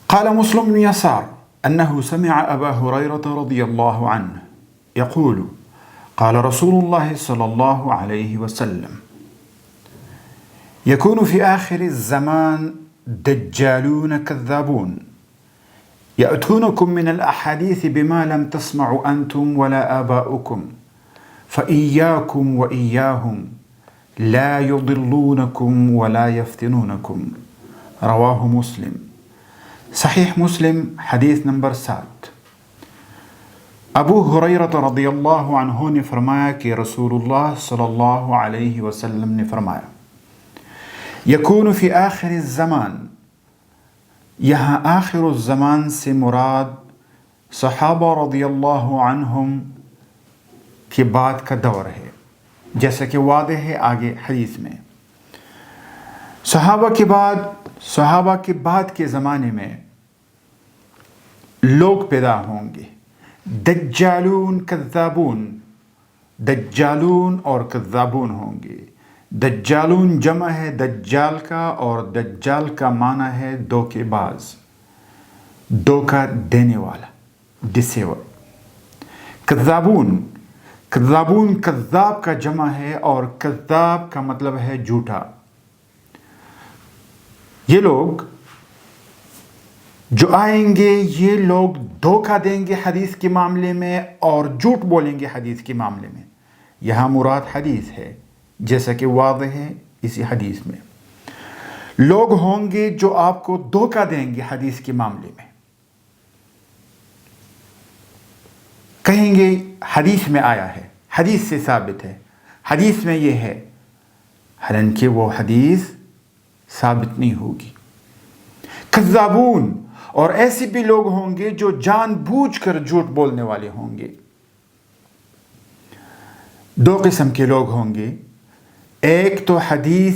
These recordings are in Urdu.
قال مسلم بن يسار أنه سمع أبا هريرة رضي الله عنه يقول قال رسول الله صلى الله عليه وسلم يكون في آخر الزمان دجالون كذابون يأتونكم من الأحاديث بما لم تسمعوا أنتم ولا آباؤكم فإياكم وإياهم لا يضلونكم ولا يفتنونكم رواه مسلم. صحیح مسلم حدیث نمبر 7. ابو ہریرہ رضی اللہ عنہ نے فرمایا کہ رسول اللہ صلی اللہ علیہ وسلم نے فرمایا یکون فی آخر الزمان، یہاں آخر الزمان سے مراد صحابہ رضی اللہ عنہم کے بعد کا دور ہے، جیسا کہ واضح ہے آگے حدیث میں. صحابہ کے بعد کے زمانے میں لوگ پیدا ہوں گے دجالون کذابون، دجالون اور کذابون ہوں گے. دجالون جمع ہے دجال کا، اور دجال کا معنی ہے دھوکے باز، دھوکہ دینے والا، ڈسیور. کذابون کذاب کا جمع ہے، اور کذاب کا مطلب ہے جھوٹا. یہ لوگ جو آئیں گے یہ لوگ دھوکہ دیں گے حدیث کے معاملے میں اور جھوٹ بولیں گے حدیث کے معاملے میں. یہاں مراد حدیث ہے، جیسا کہ واضح ہے اسی حدیث میں. لوگ ہوں گے جو آپ کو دھوکہ دیں گے حدیث کے معاملے میں. کہیں گے حدیث میں آیا ہے، حدیث سے ثابت ہے، حدیث میں یہ ہے، حالانکہ وہ حدیث ثابت نہیں ہوگی. کذابون، اور ایسے بھی لوگ ہوں گے جو جان بوجھ کر جھوٹ بولنے والے ہوں گے. دو قسم کے لوگ ہوں گے. ایک تو حدیث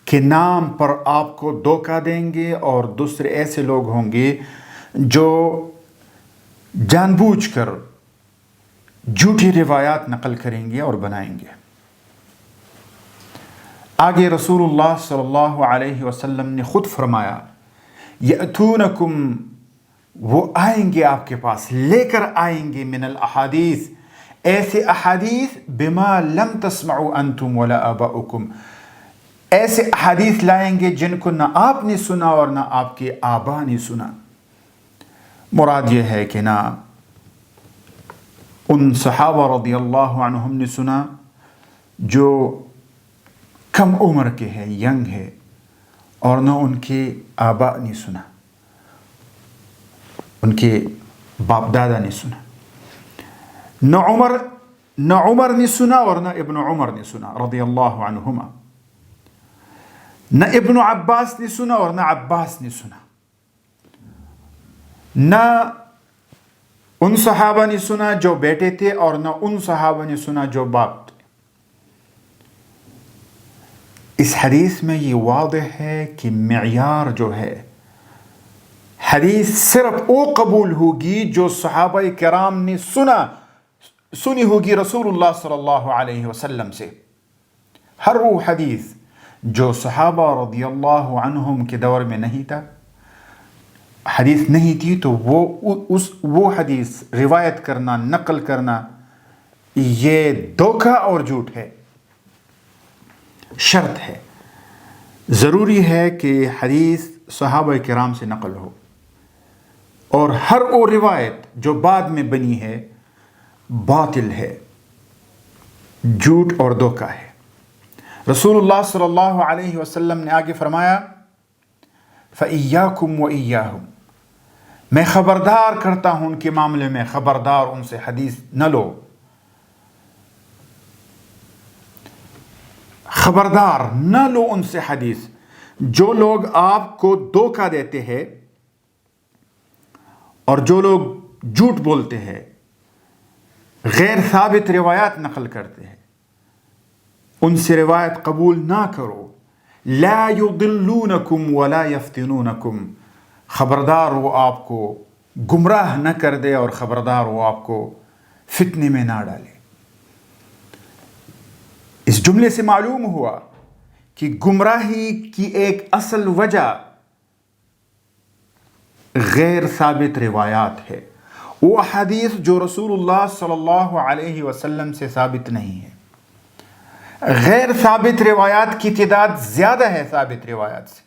کے نام پر آپ کو دھوکہ دیں گے، اور دوسرے ایسے لوگ ہوں گے جو جان بوجھ کر جھوٹی روایات نقل کریں گے اور بنائیں گے. آگے رسول اللہ صلی اللہ علیہ وسلم نے خود فرمایا یأتونکم، وہ آئیں گے آپ کے پاس، لے کر آئیں گے من الاحادیث، ایسے احادیث بما لم تسمعوا انتم ولا آباؤکم، ایسے احادیث لائیں گے جن کو نہ آپ نے سنا اور نہ آپ کے آبا نے سنا. مراد یہ ہے کہ نہ ان صحابہ رضی اللہ عنہم نے سنا جو کم عمر کے ہیں، ینگ ہے، اور نہ ان کے آبا نے سنا، ان کے باپ دادا نے سنا. نہ عمر نے سنا اور نہ ابن عمر نے سنا رضی اللہ عنہما. نہ ابن عباس نے سنا اور نہ عباس نے سنا. نہ ان صحابہ نے سنا جو بیٹے تھے اور نہ ان صحابہ نے سنا جو باپ تھے. اس حدیث میں یہ واضح ہے کہ معیار جو ہے، حدیث صرف وہ قبول ہوگی جو صحابہ کرام نے سنی ہوگی رسول اللہ صلی اللہ علیہ وسلم سے. ہر وہ حدیث جو صحابہ رضی اللہ عنہم کے دور میں نہیں تھا، حدیث نہیں تھی، تو وہ حدیث روایت کرنا، نقل کرنا، یہ دھوکہ اور جھوٹ ہے. شرط ہے، ضروری ہے کہ حدیث صحابہ کرام سے نقل ہو، اور ہر وہ روایت جو بعد میں بنی ہے باطل ہے، جھوٹ اور دھوکہ ہے. رسول اللہ صلی اللہ علیہ وسلم نے آگے فرمایا فَإِيَّاكُمْ وَإِيَّاهُمْ، میں خبردار کرتا ہوں ان کے معاملے میں، خبردار ان سے حدیث نہ لو. خبردار نہ لو ان سے حدیث. جو لوگ آپ کو دھوکہ دیتے ہیں اور جو لوگ جھوٹ بولتے ہیں، غیر ثابت روایات نقل کرتے ہیں، ان سے روایت قبول نہ کرو. لا یضلونکم ولا یفتنونکم، خبردار وہ آپ کو گمراہ نہ کر دے، اور خبردار وہ آپ کو فتنے میں نہ ڈالے. اس جملے سے معلوم ہوا کہ گمراہی کی ایک اصل وجہ غیر ثابت روایات ہے، وہ احادیث جو رسول اللہ صلی اللہ علیہ وسلم سے ثابت نہیں ہے۔ غیر ثابت روایات کی تعداد زیادہ ہے ثابت روایات سے۔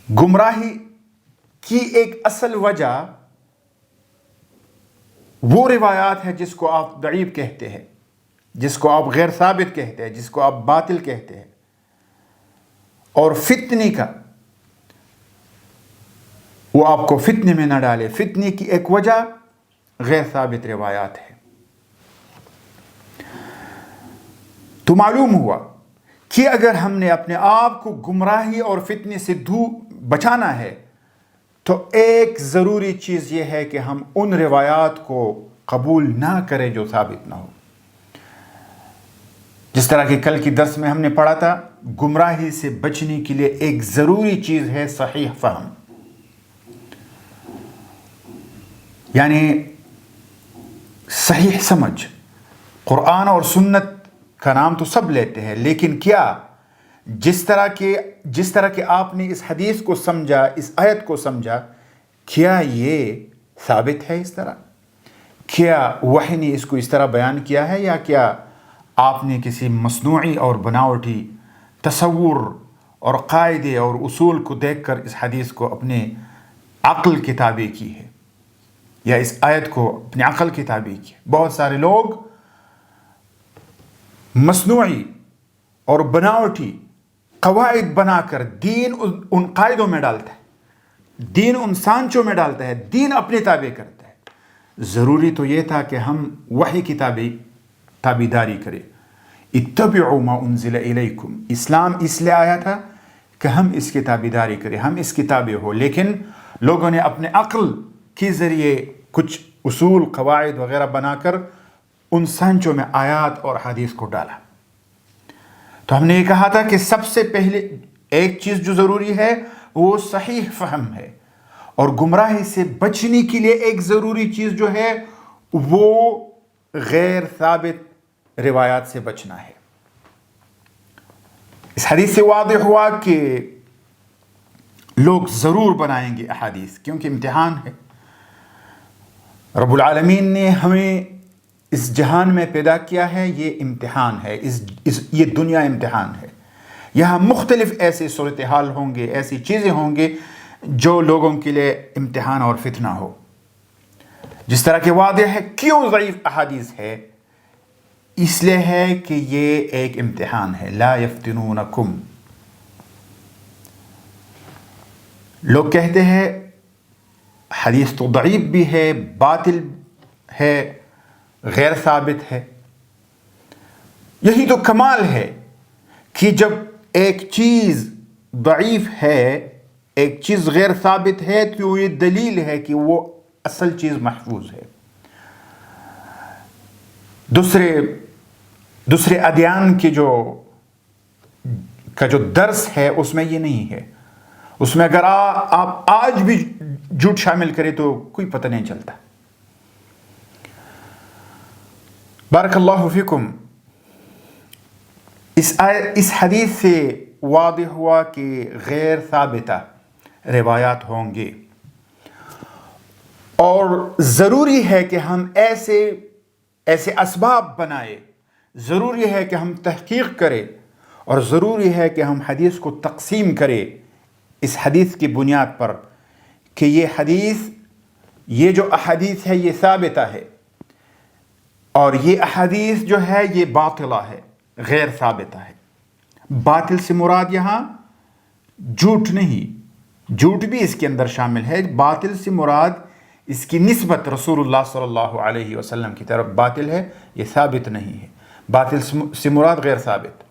گمراہی کی ایک اصل وجہ وہ روایات ہے جس کو آپ ضعیف کہتے ہیں، جس کو آپ غیر ثابت کہتے ہیں، جس کو آپ باطل کہتے ہیں، اور فتنی کا وہ آپ کو فتنے میں نہ ڈالے۔ فتنے کی ایک وجہ غیر ثابت روایات ہے۔ تو معلوم ہوا کہ اگر ہم نے اپنے آپ کو گمراہی اور فتنے سے بچانا ہے تو ایک ضروری چیز یہ ہے کہ ہم ان روایات کو قبول نہ کریں جو ثابت نہ ہو۔ جس طرح کہ کل کی درس میں ہم نے پڑھا تھا، گمراہی سے بچنے کے لیے ایک ضروری چیز ہے صحیح فہم، یعنی صحیح سمجھ۔ قرآن اور سنت کا نام تو سب لیتے ہیں، لیکن کیا جس طرح کہ آپ نے اس حدیث کو سمجھا، اس آیت کو سمجھا، کیا یہ ثابت ہے اس طرح؟ کیا وحی نے اس کو اس طرح بیان کیا ہے، یا کیا آپ نے کسی مصنوعی اور بناوٹی تصور اور قاعدے اور اصول کو دیکھ کر اس حدیث کو اپنے عقل کی تابع کی ہے، یا اس آیت کو اپنی عقل کی تابع کی؟ بہت سارے لوگ مصنوعی اور بناوٹی قواعد بنا کر دین ان قاعدوں میں ڈالتا ہے، دین ان سانچوں میں ڈالتا ہے، دین اپنے تابع کرتا ہے۔ ضروری تو یہ تھا کہ ہم وحی کی تابعداری کریں۔ اتبعوا ما انزل الیکم، اسلام اس لیے آیا تھا کہ ہم اس کی تابعداری کریں، ہم اس کی تابع ہو، لیکن لوگوں نے اپنے عقل کے ذریعے کچھ اصول قواعد وغیرہ بنا کر ان سانچوں میں آیات اور حدیث کو ڈالا۔ تو ہم نے یہ کہا تھا کہ سب سے پہلے ایک چیز جو ضروری ہے وہ صحیح فہم ہے، اور گمراہی سے بچنے کے لیے ایک ضروری چیز جو ہے وہ غیر ثابت روایات سے بچنا ہے۔ اس حدیث سے واضح ہوا کہ لوگ ضرور بنائیں گے احادیث، کیونکہ امتحان ہے۔ رب العالمین نے ہمیں اس جہان میں پیدا کیا ہے، یہ امتحان ہے، یہ دنیا امتحان ہے۔ یہاں مختلف ایسے صورتحال ہوں گے، ایسی چیزیں ہوں گے جو لوگوں کے لیے امتحان اور فتنہ ہو۔ جس طرح کہ واضح ہے کیوں ضعیف احادیث ہے، اس لیے ہے کہ یہ ایک امتحان ہے۔ لا یفتنونکم، لوگ کہتے ہیں حدیث تو ضعیف بھی ہے، باطل ہے، غیر ثابت ہے۔ یہی تو کمال ہے کہ جب ایک چیز ضعیف ہے، ایک چیز غیر ثابت ہے، تو یہ دلیل ہے کہ وہ اصل چیز محفوظ ہے۔ دوسرے ادیان کی جو درس ہے اس میں یہ نہیں ہے۔ اس میں اگر آپ آج بھی جھوٹ شامل کریں تو کوئی پتہ نہیں چلتا۔ بارک اللہ فیکم۔ اس حدیث سے واضح ہوا کہ غیر ثابتہ روایات ہوں گے، اور ضروری ہے کہ ہم ایسے اسباب بنائیں، ضروری ہے کہ ہم تحقیق کریں، اور ضروری ہے کہ ہم حدیث کو تقسیم کریں اس حدیث کی بنیاد پر کہ یہ جو احادیث ہے یہ ثابتہ ہے، اور یہ احادیث جو ہے یہ باطلہ ہے، غیر ثابتہ ہے۔ باطل سے مراد یہاں جھوٹ نہیں، جھوٹ بھی اس کے اندر شامل ہے۔ باطل سے مراد اس کی نسبت رسول اللہ صلی اللہ علیہ وسلم کی طرف باطل ہے، یہ ثابت نہیں ہے۔ باطل سے مراد غیر ثابت۔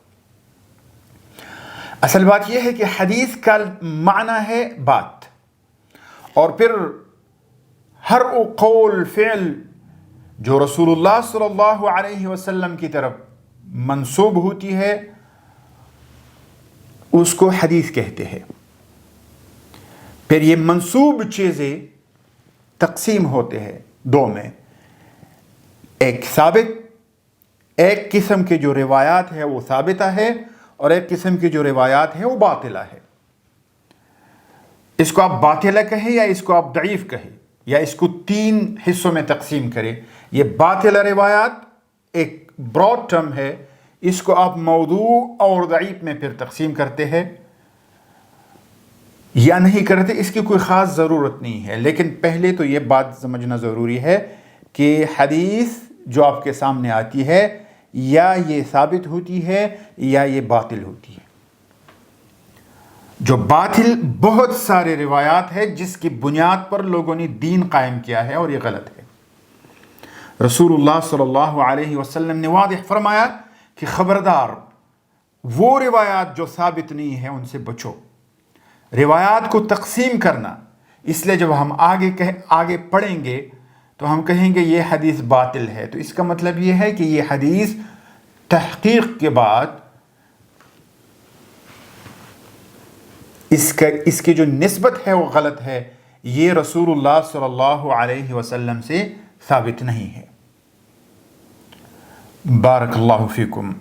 اصل بات یہ ہے کہ حدیث کا معنی ہے بات، اور پھر ہر وہ قول فعل جو رسول اللہ صلی اللہ علیہ وسلم کی طرف منسوب ہوتی ہے اس کو حدیث کہتے ہیں۔ پھر یہ منسوب چیزیں تقسیم ہوتے ہیں دو میں، ایک ثابت، ایک قسم کے جو روایات ہے وہ ثابتہ ہے، اور ایک قسم کی جو روایات ہے وہ باطلہ ہے۔ اس کو آپ باطلہ کہیں یا اس کو آپ ضعیف کہیں یا اس کو 3 حصوں میں تقسیم کریں. یہ باطلہ روایات ایک براڈ ٹرم ہے، اس کو آپ موضوع اور ضعیف میں پھر تقسیم کرتے ہیں یا نہیں کرتے، اس کی کوئی خاص ضرورت نہیں ہے. لیکن پہلے تو یہ بات سمجھنا ضروری ہے کہ حدیث جو آپ کے سامنے آتی ہے یا یہ ثابت ہوتی ہے یا یہ باطل ہوتی ہے. جو باطل بہت سارے روایات ہے جس کی بنیاد پر لوگوں نے دین قائم کیا ہے اور یہ غلط ہے. رسول اللہ صلی اللہ علیہ وسلم نے واضح فرمایا کہ خبردار وہ روایات جو ثابت نہیں ہے ان سے بچو. روایات کو تقسیم کرنا، اس لیے جب ہم آگے پڑھیں گے تو ہم کہیں گے یہ حدیث باطل ہے، تو اس کا مطلب یہ ہے کہ یہ حدیث تحقیق کے بعد اس کی جو نسبت ہے وہ غلط ہے، یہ رسول اللہ صلی اللہ علیہ وسلم سے ثابت نہیں ہے. بارک اللہ فیکم.